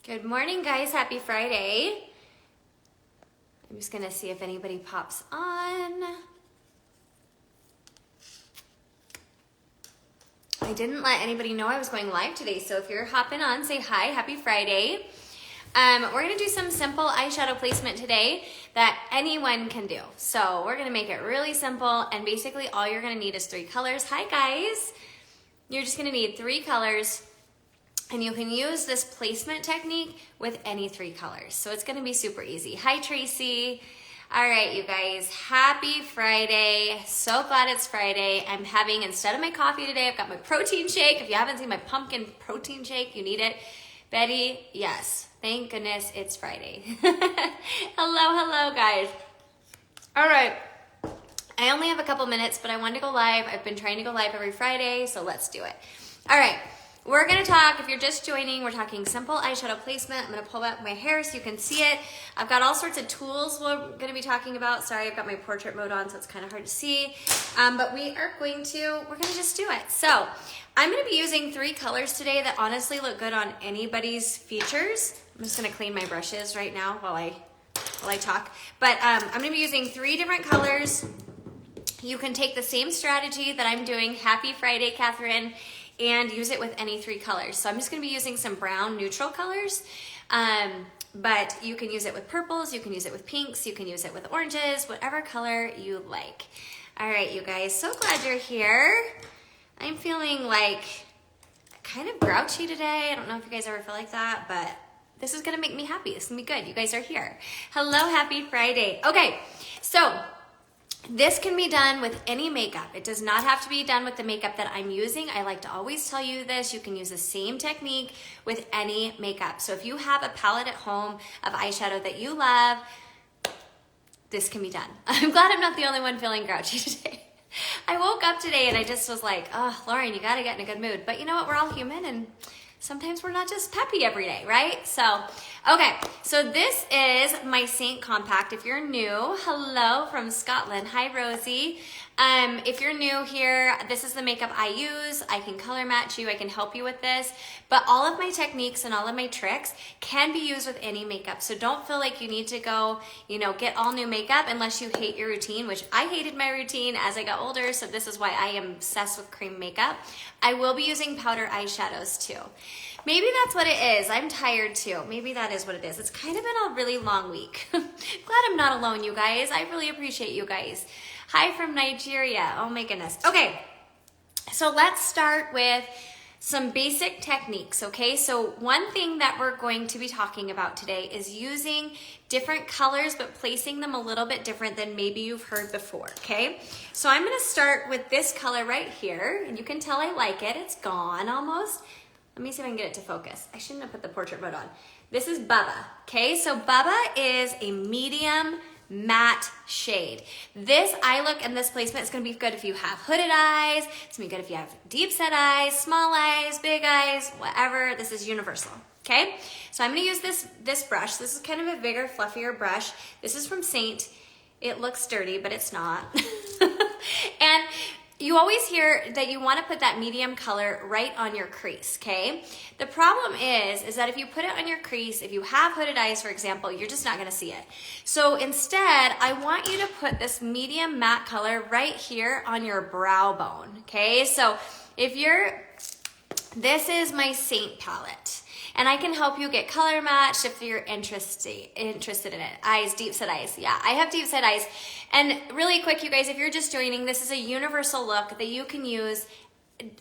Good morning, guys. Happy Friday. I'm just gonna see if anybody pops on. I didn't let anybody know I was going live today, so if you're hopping on, say hi. Happy Friday. We're gonna do some simple eyeshadow placement today that anyone can do. So we're gonna make it really simple, and basically all you're gonna need is 3 colors. Hi, guys. You're just gonna need 3 colors. And you can use this placement technique with any 3 colors. So it's gonna be super easy. Hi, Tracy. All right, you guys, happy Friday. So glad it's Friday. I'm having, instead of my coffee today, I've got my protein shake. If you haven't seen my pumpkin protein shake, you need it. Betty, yes, thank goodness it's Friday. Hello, guys. All right, I only have a couple minutes, but I wanted to go live. I've been trying to go live every Friday, so let's do it. All right. We're gonna talk, if you're just joining, we're talking simple eyeshadow placement. I'm gonna pull up my hair so you can see it. I've got all sorts of tools we're gonna be talking about. Sorry, I've got my portrait mode on, so it's kind of hard to see. But we're gonna just do it. So I'm gonna be using 3 colors today that honestly look good on anybody's features. I'm just gonna clean my brushes right now while I talk. But I'm gonna be using 3 different colors. You can take the same strategy that I'm doing. Happy Friday, Catherine. And use it with any 3 colors. So I'm just gonna be using some brown neutral colors, but you can use it with purples, you can use it with pinks, you can use it with oranges, whatever color you like. All right, you guys, so glad you're here. I'm feeling like kind of grouchy today. I don't know if you guys ever feel like that, but this is gonna make me happy. It's gonna be good. You guys are here. Hello, happy Friday. Okay, so this can be done with any makeup. It does not have to be done with the makeup that I'm using. I like to always tell you this. You can use the same technique with any makeup. So if you have a palette at home of eyeshadow that you love, this can be done. I'm glad I'm not the only one feeling grouchy today. I woke up today and I just was like, oh, Lauren, you gotta get in a good mood. But you know what? We're all human, and sometimes we're not just peppy every day, right? So, okay, so this is my Seint compact. If you're new, hello from Scotland. Hi, Rosie. If you're new here, this is the makeup I use. I can color match you. I can help you with this. But all of my techniques and all of my tricks can be used with any makeup. So don't feel like you need to go, get all new makeup unless you hate your routine, which I hated my routine as I got older. So this is why I am obsessed with cream makeup. I will be using powder eyeshadows too. Maybe that's what it is. I'm tired too. Maybe that is what it is. It's kind of been a really long week. Glad I'm not alone, you guys. I really appreciate you guys. Hi from Nigeria. Oh my goodness. Okay, so let's start with some basic techniques, okay? So one thing that we're going to be talking about today is using different colors, but placing them a little bit different than maybe you've heard before, okay? So I'm gonna start with this color right here, and you can tell I like it. It's gone almost. Let me see if I can get it to focus. I shouldn't have put the portrait mode on. This is Bubba, okay? So Bubba is a medium matte shade. This eye look and this placement is gonna be good if you have hooded eyes. It's gonna be good if you have deep set eyes, small eyes, big eyes, whatever. This is universal, okay? So I'm gonna use this brush. This is kind of a bigger, fluffier brush. This is from Seint. It looks dirty, but it's not. And you always hear that you want to put that medium color right on your crease, okay? The problem is that if you put it on your crease, if you have hooded eyes, for example, you're just not going to see it. So instead, I want you to put this medium matte color right here on your brow bone, okay? So this is my Seint palette. And I can help you get color matched if you're interested in it. Eyes, deep set eyes. Yeah, I have deep set eyes. And really quick, you guys, if you're just joining, this is a universal look that you can use.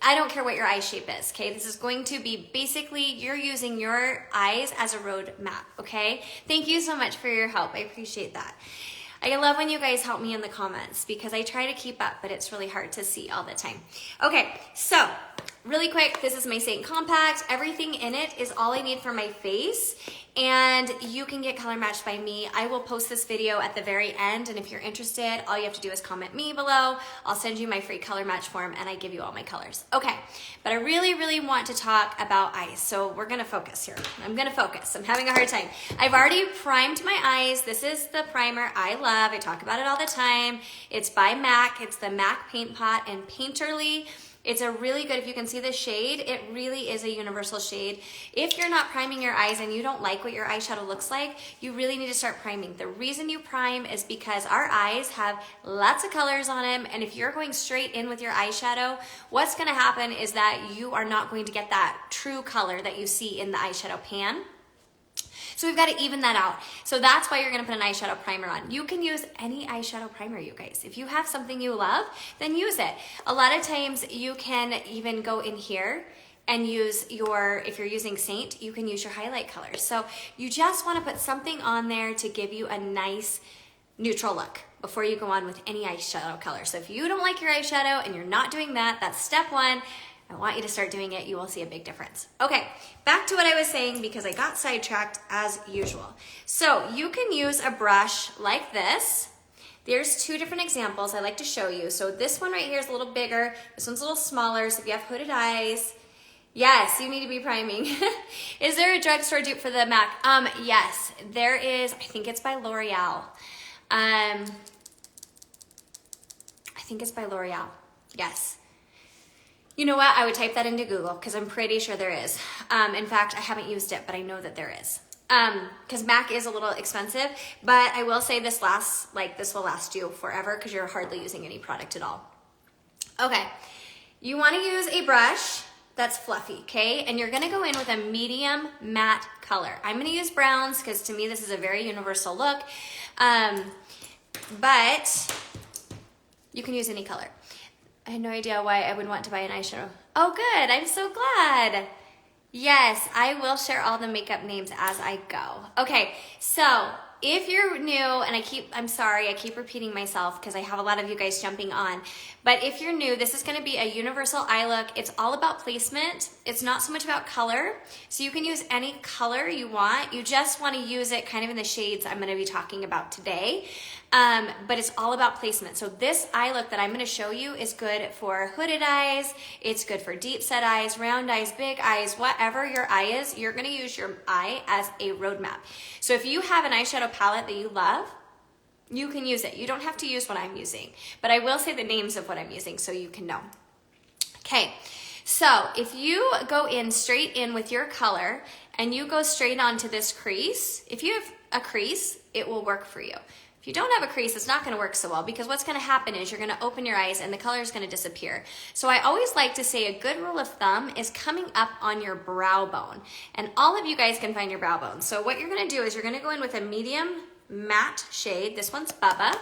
I don't care what your eye shape is, okay? This is going to be basically, you're using your eyes as a road map, okay? Thank you so much for your help. I appreciate that. I love when you guys help me in the comments because I try to keep up, but it's really hard to see all the time. Okay, so really quick, this is my Seint compact. Everything in it is all I need for my face, and you can get color matched by me. I will post this video at the very end, and if you're interested, all you have to do is comment me below. I'll send you my free color match form, and I give you all my colors. Okay, but I really, really want to talk about eyes, so we're gonna focus here. I'm gonna focus. I'm having a hard time. I've already primed my eyes. This is the primer I love. I talk about it all the time. It's by MAC. It's the MAC Paint Pot and Painterly. It's a really good, if you can see the shade, it really is a universal shade. If you're not priming your eyes and you don't like what your eyeshadow looks like, you really need to start priming. The reason you prime is because our eyes have lots of colors on them, and if you're going straight in with your eyeshadow, what's gonna happen is that you are not going to get that true color that you see in the eyeshadow pan. So we've got to even that out. So that's why you're going to put an eyeshadow primer on. You can use any eyeshadow primer, you guys. If you have something you love, then use it. A lot of times you can even go in here and use your, if you're using Seint, you can use your highlight colors. So you just want to put something on there to give you a nice neutral look before you go on with any eyeshadow color. So if you don't like your eyeshadow and you're not doing that, that's step one. I want you to start doing it. You will see a big difference. Okay, back to what I was saying because I got sidetracked as usual. So you can use a brush like this. There's two different examples I like to show you. So this one right here is a little bigger. This one's a little smaller. So if you have hooded eyes, yes, you need to be priming. Is there a drugstore dupe for the MAC? Yes, there is. I think it's by L'Oreal. I think it's by L'Oreal. Yes. You know what? I would type that into Google because I'm pretty sure there is. In fact, I haven't used it, but I know that there is. Because MAC is a little expensive, but I will say this will last you forever because you're hardly using any product at all. Okay, you want to use a brush that's fluffy, okay? And you're gonna go in with a medium matte color. I'm gonna use browns because to me this is a very universal look, but you can use any color. I had no idea why I would want to buy an eyeshadow. Oh, good. I'm so glad. Yes, I will share all the makeup names as I go. Okay, so if you're new, and I'm sorry, I keep repeating myself because I have a lot of you guys jumping on, but if you're new, this is going to be a universal eye look. It's all about placement. It's not so much about color, so you can use any color you want. You just want to use it kind of in the shades I'm going to be talking about today, but it's all about placement. So this eye look that I'm going to show you is good for hooded eyes. It's good for deep set eyes, round eyes, big eyes, whatever your eye is, you're going to use your eye as a roadmap. So if you have an eyeshadow palette that you love, you can use it. You don't have to use what I'm using, but I will say the names of what I'm using so you can know. Okay, so if you go in straight in with your color and you go straight onto this crease, if you have a crease, it will work for you. If you don't have a crease, it's not going to work so well because what's going to happen is you're going to open your eyes and the color is going to disappear. So I always like to say a good rule of thumb is coming up on your brow bone. And all of you guys can find your brow bone. So what you're going to do is you're going to go in with a medium matte shade. This one's Bubba,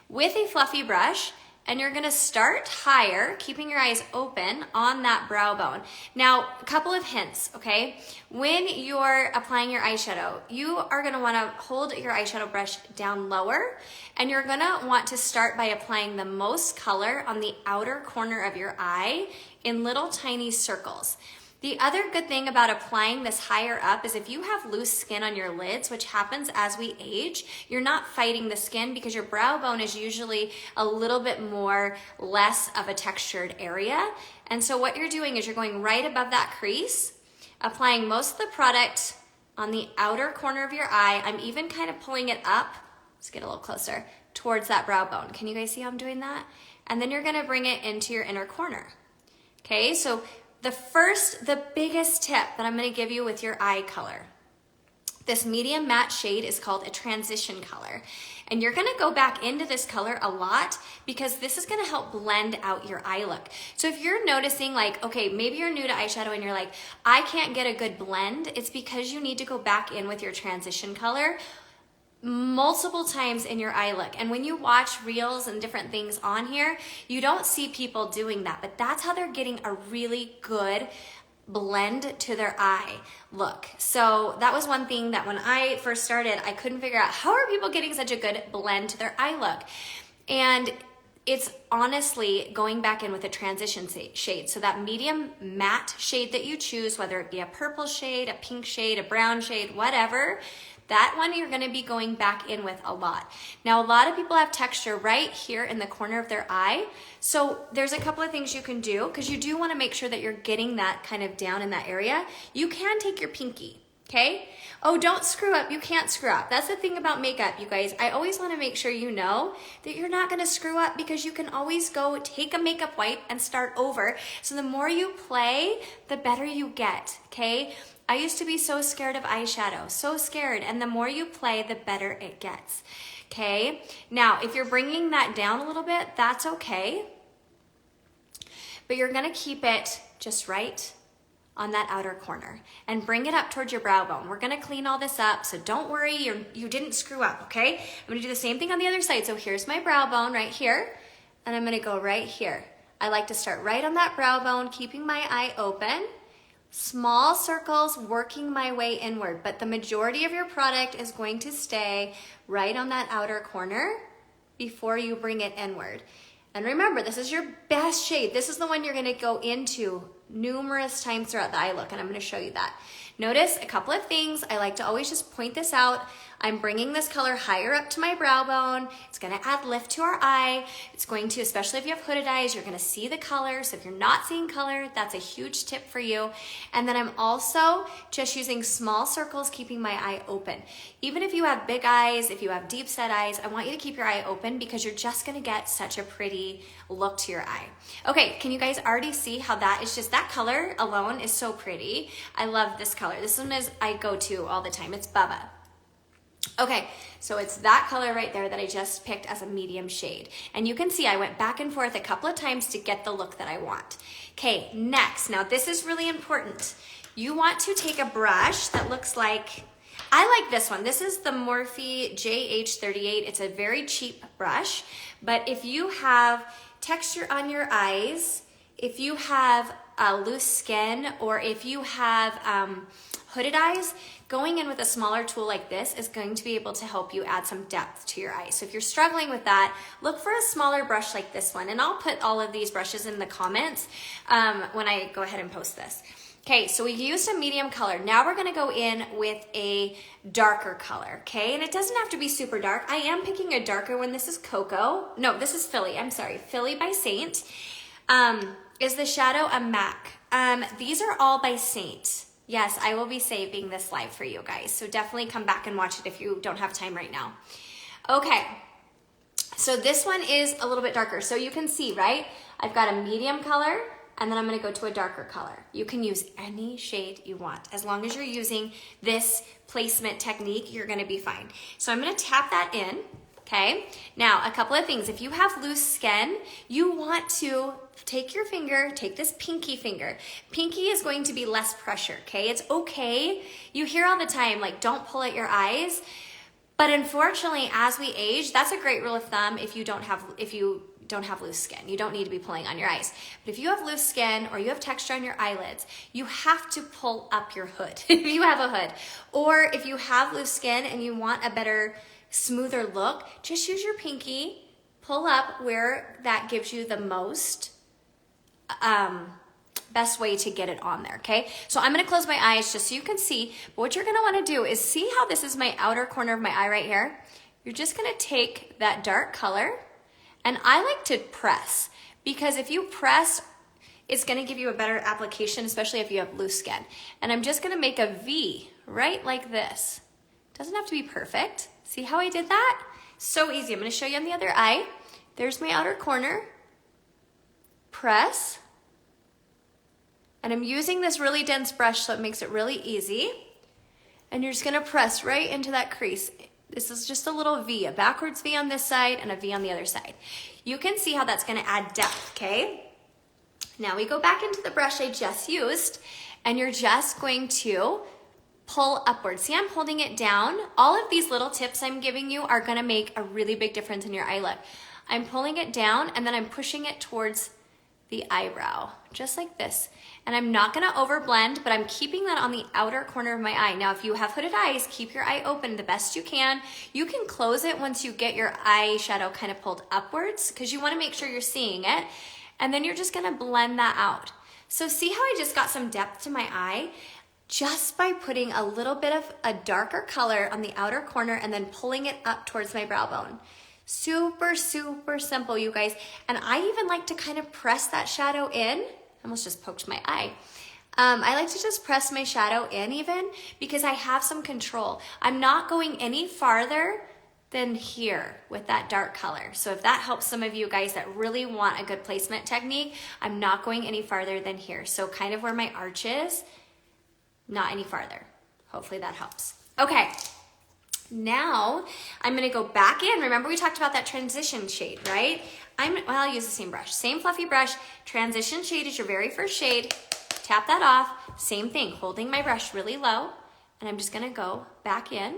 with a fluffy brush. And you're gonna start higher, keeping your eyes open on that brow bone. Now, a couple of hints, okay? When you're applying your eyeshadow, you are gonna wanna hold your eyeshadow brush down lower, and you're gonna want to start by applying the most color on the outer corner of your eye in little tiny circles. The other good thing about applying this higher up is if you have loose skin on your lids, which happens as we age, you're not fighting the skin because your brow bone is usually a little bit more less of a textured area. And so what you're doing is you're going right above that crease, applying most of the product on the outer corner of your eye. I'm even kind of pulling it up, let's get a little closer, towards that brow bone. Can you guys see how I'm doing that? And then you're gonna bring it into your inner corner. Okay, so the biggest tip that I'm going to give you with your eye color, this medium matte shade is called a transition color. And you're going to go back into this color a lot because this is going to help blend out your eye look. So if you're noticing like, okay, maybe you're new to eyeshadow and you're like, I can't get a good blend, it's because you need to go back in with your transition color multiple times in your eye look. And when you watch reels and different things on here, you don't see people doing that, but that's how they're getting a really good blend to their eye look. So that was one thing that when I first started, I couldn't figure out how are people getting such a good blend to their eye look. And it's honestly going back in with a transition shade. So that medium matte shade that you choose, whether it be a purple shade, a pink shade, a brown shade, whatever, that one you're gonna be going back in with a lot. Now, a lot of people have texture right here in the corner of their eye. So there's a couple of things you can do because you do wanna make sure that you're getting that kind of down in that area. You can take your pinky, okay? Oh, don't screw up. You can't screw up. That's the thing about makeup, you guys. I always want to make sure you know that you're not going to screw up, because you can always go take a makeup wipe and start over. So the more you play, the better you get, okay? I used to be so scared of eyeshadow, so scared. And the more you play, the better it gets, okay? Now, if you're bringing that down a little bit, that's okay. But you're going to keep it just right on that outer corner and bring it up towards your brow bone. We're gonna clean all this up, so don't worry, you didn't screw up, okay? I'm gonna do the same thing on the other side. So here's my brow bone right here, and I'm gonna go right here. I like to start right on that brow bone, keeping my eye open. Small circles, working my way inward, but the majority of your product is going to stay right on that outer corner before you bring it inward. And remember, this is your best shade. This is the one you're gonna go into numerous times throughout the eye look, and I'm gonna show you that. Notice a couple of things. I like to always just point this out. I'm bringing this color higher up to my brow bone. It's gonna add lift to our eye. It's going to, especially if you have hooded eyes, you're gonna see the color. So if you're not seeing color, that's a huge tip for you. And then I'm also just using small circles, keeping my eye open. Even if you have big eyes, if you have deep set eyes, I want you to keep your eye open, because you're just gonna get such a pretty look to your eye. Okay, can you guys already see how that is just, that color alone is so pretty. I love this color. This one is I go to all the time. It's Bubba. Okay, so it's that color right there that I just picked as a medium shade. And you can see I went back and forth a couple of times to get the look that I want. Okay, next, now this is really important. You want to take a brush that looks like, I like this one. This is the Morphe JH38. It's a very cheap brush, but if you have texture on your eyes, if you have loose skin, or if you have hooded eyes, going in with a smaller tool like this is going to be able to help you add some depth to your eyes. So if you're struggling with that, look for a smaller brush like this one. And I'll put all of these brushes in the comments when I go ahead and post this. Okay, so we used a medium color. Now we're gonna go in with a darker color, okay? And it doesn't have to be super dark. I am picking a darker one. This is Cocoa. No, this is Philly. I'm sorry, Philly by Seint. Is the shadow a MAC? These are all by Seint. Yes, I will be saving this live for you guys, so definitely come back and watch it if you don't have time right now. Okay, so this one is a little bit darker. So you can see, right? I've got a medium color, and then I'm gonna go to a darker color. You can use any shade you want. As long as you're using this placement technique, you're gonna be fine. So I'm gonna tap that in, okay? Now, a couple of things. If you have loose skin, you want to take your finger, take this pinky finger. Pinky is going to be less pressure, okay? It's okay. You hear all the time, like, don't pull at your eyes. But unfortunately, as we age, that's a great rule of thumb if you don't have loose skin. You don't need to be pulling on your eyes. But if you have loose skin or you have texture on your eyelids, you have to pull up your hood if you have a hood. Or if you have loose skin and you want a better, smoother look, just use your pinky, pull up where that gives you the most best way to get it on there, okay? So I'm gonna close my eyes just so you can see, but what you're gonna wanna do is see how this is my outer corner of my eye right here? You're just gonna take that dark color, and I like to press, because if you press, it's gonna give you a better application, especially if you have loose skin. And I'm just gonna make a V, right like this. Doesn't have to be perfect. See how I did that? So easy. I'm gonna show you on the other eye. There's my outer corner. Press. And I'm using this really dense brush so it makes it really easy. And you're just gonna press right into that crease. This is just a little V, a backwards V on this side and a V on the other side. You can see how that's gonna add depth, okay? Now we go back into the brush I just used, and you're just going to pull upwards. See, I'm holding it down. All of these little tips I'm giving you are gonna make a really big difference in your eye look. I'm pulling it down, and then I'm pushing it towards the eyebrow, just like this. And I'm not gonna overblend, but I'm keeping that on the outer corner of my eye. Now, if you have hooded eyes, keep your eye open the best you can. You can close it once you get your eyeshadow kind of pulled upwards, because you wanna make sure you're seeing it. And then you're just gonna blend that out. So see how I just got some depth to my eye? Just by putting a little bit of a darker color on the outer corner and then pulling it up towards my brow bone. Super, super simple, you guys. And I even like to kind of press that shadow in. I almost just poked my eye. I like to just press my shadow in even because I have some control. I'm not going any farther than here with that dark color. So if that helps some of you guys that really want a good placement technique, I'm not going any farther than here. So kind of where my arch is, not any farther. Hopefully that helps. Okay, now I'm gonna go back in. Remember we talked about that transition shade, right? I'll use the same brush, same fluffy brush. Transition shade is your very first shade. Tap that off, same thing, holding my brush really low, and I'm just gonna go back in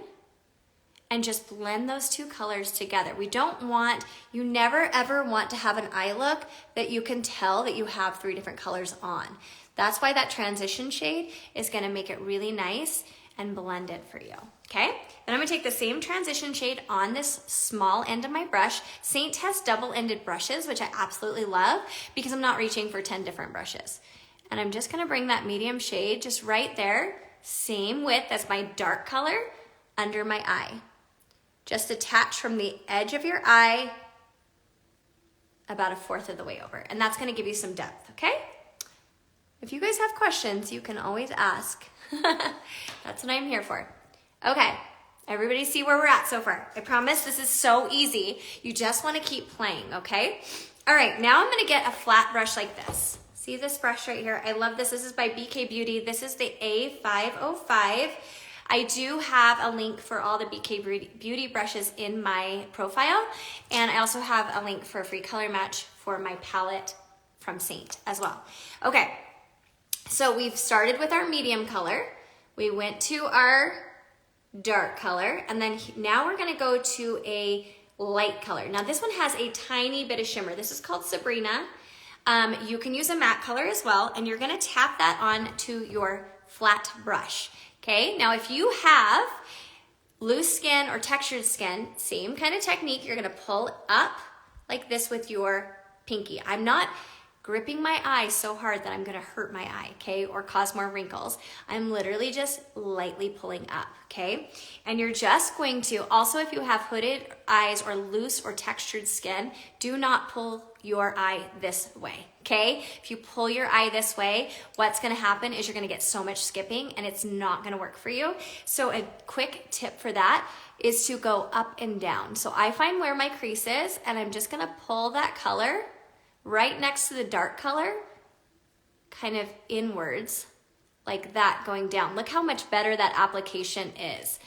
and just blend those two colors together. You never ever want to have an eye look that you can tell that you have 3 different colors on. That's why that transition shade is gonna make it really nice and blended for you, okay? Then I'm gonna take the same transition shade on this small end of my brush. Seint has double-ended brushes, which I absolutely love because I'm not reaching for 10 different brushes. And I'm just gonna bring that medium shade just right there, same width as my dark color, under my eye. Just attach from the edge of your eye about 1/4 of the way over. And that's gonna give you some depth, okay? If you guys have questions, you can always ask. That's what I'm here for. Okay, everybody see where we're at so far. I promise this is so easy. You just wanna keep playing, okay? All right, now I'm gonna get a flat brush like this. See this brush right here? I love this. This is by BK Beauty. This is the A505. I do have a link for all the BK Beauty brushes in my profile, and I also have a link for a free color match for my palette from Seint as well. Okay, so we've started with our medium color. We went to our dark color, and then now we're gonna go to a light color. Now this one has a tiny bit of shimmer. This is called Sabrina. You can use a matte color as well, and you're gonna tap that on to your flat brush. Okay, now if you have loose skin or textured skin, same kind of technique, you're gonna pull up like this with your pinky. I'm not gripping my eye so hard that I'm gonna hurt my eye, okay, or cause more wrinkles. I'm literally just lightly pulling up, okay? And you're just going to, also if you have hooded eyes or loose or textured skin, do not pull your eye this way, okay? If you pull your eye this way, what's gonna happen is you're gonna get so much skipping and it's not gonna work for you. So a quick tip for that is to go up and down. So I find where my crease is and I'm just gonna pull that color right next to the dark color, kind of inwards, like that going down. Look how much better that application is.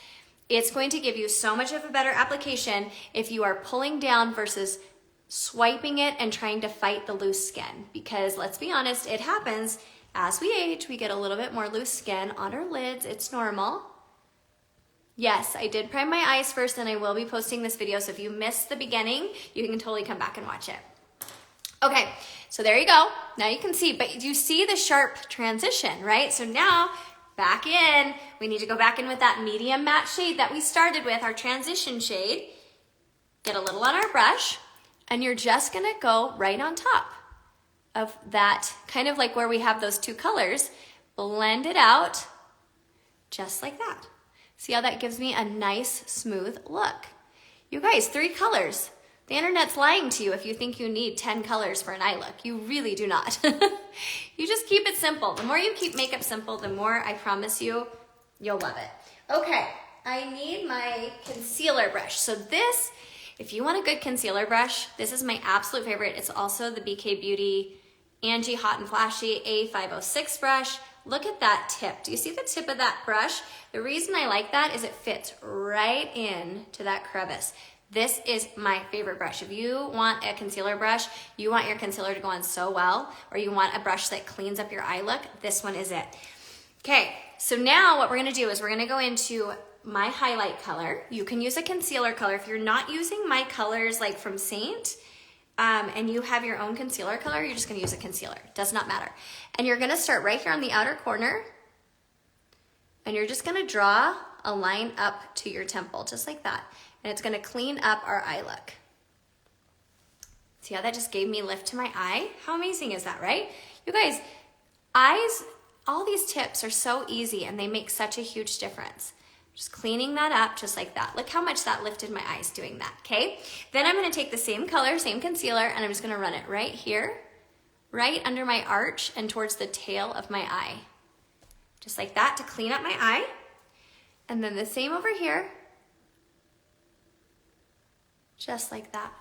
It's going to give you so much of a better application if you are pulling down versus swiping it and trying to fight the loose skin. Because let's be honest, it happens as we age, we get a little bit more loose skin on our lids. It's normal. Yes, I did prime my eyes first and I will be posting this video. So if you missed the beginning, you can totally come back and watch it. Okay, so there you go. Now you can see, but you see the sharp transition, right? So now back in, we need to go back in with that medium matte shade that we started with, our transition shade. Get a little on our brush, and you're just gonna go right on top of that, kind of like where we have those two colors, blend it out just like that. See how that gives me a nice, smooth look. You guys, 3 colors. The internet's lying to you if you think you need 10 colors for an eye look. You really do not. You just keep it simple. The more you keep makeup simple, the more, I promise you, you'll love it. Okay, I need my concealer brush. So this, if you want a good concealer brush, this is my absolute favorite. It's also the BK Beauty Angie Hot and Flashy A506 brush. Look at that tip. Do you see the tip of that brush? The reason I like that is it fits right in to that crevice. This is my favorite brush. If you want a concealer brush, you want your concealer to go on so well, or you want a brush that cleans up your eye look, this one is it. Okay, so now what we're gonna do is we're gonna go into my highlight color. You can use a concealer color. If you're not using my colors like from Seint, and you have your own concealer color, you're just gonna use a concealer. Does not matter. And you're gonna start right here on the outer corner, and you're just gonna draw a line up to your temple, just like that. And it's gonna clean up our eye look. See how that just gave me lift to my eye? How amazing is that, right? You guys, eyes, all these tips are so easy and they make such a huge difference. Just cleaning that up just like that. Look how much that lifted my eyes doing that, okay? Then I'm gonna take the same color, same concealer, and I'm just gonna run it right here, right under my arch and towards the tail of my eye. just like that to clean up my eye. And then the same over here, just like that.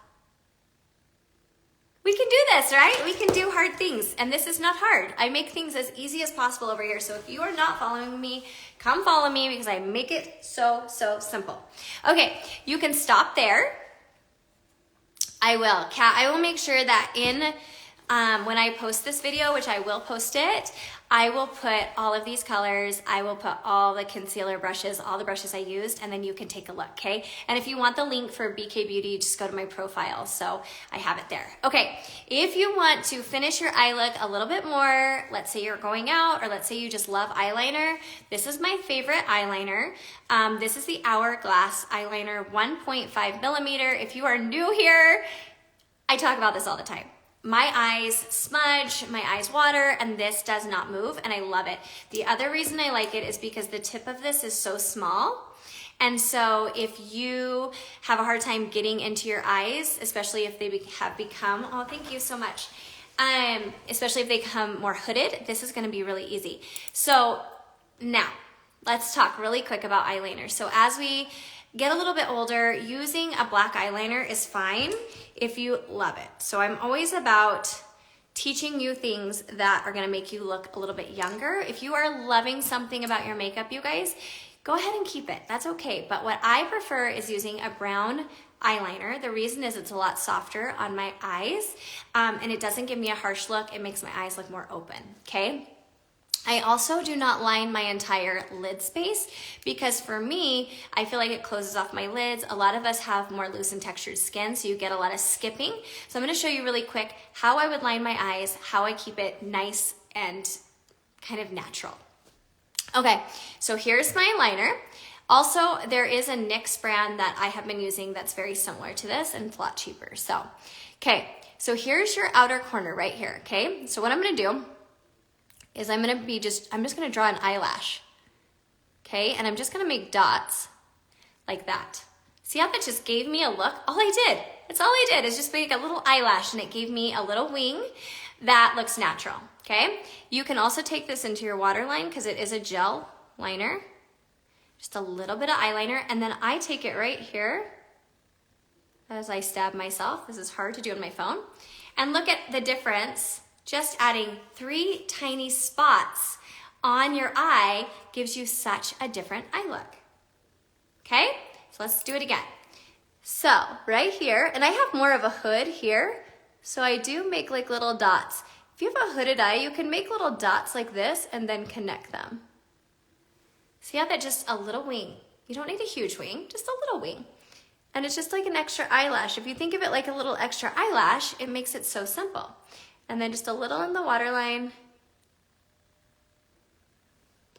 We can do this, right? We can do hard things, and this is not hard. I make things as easy as possible over here, so if you are not following me, come follow me because I make it so simple. Okay, you can stop there. I will make sure that when I post this video, which I will post it, I will put all of these colors, I will put all the concealer brushes, all the brushes I used, and then you can take a look, okay? And if you want the link for BK Beauty, just go to my profile, so I have it there. Okay, if you want to finish your eye look a little bit more, let's say you're going out, or let's say you just love eyeliner, this is my favorite eyeliner. This is the Hourglass eyeliner, 1.5 millimeter. If you are new here, I talk about this all the time. My eyes smudge, my eyes water, and this does not move, and I love it. The other reason I like it is because the tip of this is so small, and so if you have a hard time getting into your eyes, especially if they have become, oh, thank you so much, especially if they become more hooded, this is gonna be really easy. So now, let's talk really quick about eyeliner. So as we get a little bit older, using a black eyeliner is fine if you love it. So I'm always about teaching you things that are gonna make you look a little bit younger. If you are loving something about your makeup, you guys, go ahead and keep it, that's okay. But what I prefer is using a brown eyeliner. The reason is it's a lot softer on my eyes, and it doesn't give me a harsh look, it makes my eyes look more open, okay? I also do not line my entire lid space because for me, I feel like it closes off my lids. A lot of us have more loose and textured skin, so you get a lot of skipping. So I'm gonna show you really quick how I would line my eyes, how I keep it nice and kind of natural. Okay, so here's my liner. Also, there is a NYX brand that I have been using that's very similar to this and it's a lot cheaper. So, okay, so here's your outer corner right here, okay? So what I'm gonna do is I'm just gonna draw an eyelash, okay? And I'm just gonna make dots like that. See how that just gave me a look? It's all I did is just make a little eyelash and it gave me a little wing that looks natural, okay? You can also take this into your waterline because it is a gel liner, just a little bit of eyeliner, and then I take it right here as I stab myself. This is hard to do on my phone. And look at the difference. Just adding 3 tiny spots on your eye gives you such a different eye look. Okay, so let's do it again. So right here, and I have more of a hood here, so I do make like little dots. If you have a hooded eye, you can make little dots like this and then connect them. See how that just a little wing. You don't need a huge wing, just a little wing. And it's just like an extra eyelash. If you think of it like a little extra eyelash, it makes it so simple. And then just a little in the waterline,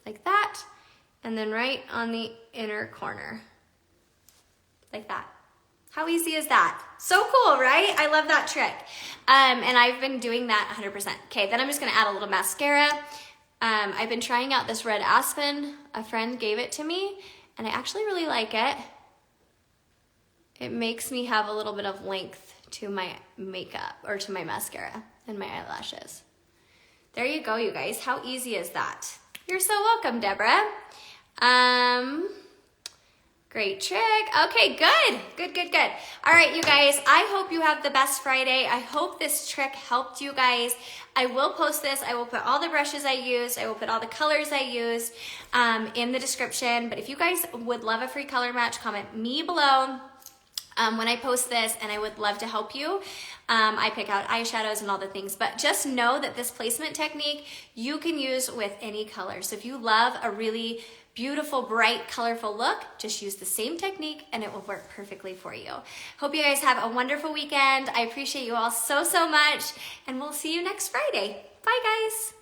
like that, and then right on the inner corner, like that. How easy is that? So cool, right? I love that trick. And I've been doing that 100%. Okay, then I'm just gonna add a little mascara. I've been trying out this Red Aspen. A friend gave it to me, and I actually really like it. It makes me have a little bit of length to my makeup, or to my mascara and my eyelashes. There you go, you guys. How easy is that? You're so welcome, Deborah. Great trick. Okay, good. All right, you guys, I hope you have the best Friday. I hope this trick helped you guys. I will post this. I will put all the brushes I used. I will put all the colors I used in the description. But if you guys would love a free color match, comment me below when I post this, and I would love to help you. I pick out eyeshadows and all the things, but just know that this placement technique you can use with any color. So if you love a really beautiful, bright, colorful look, just use the same technique and it will work perfectly for you. Hope you guys have a wonderful weekend. I appreciate you all so much, and we'll see you next Friday. Bye, guys.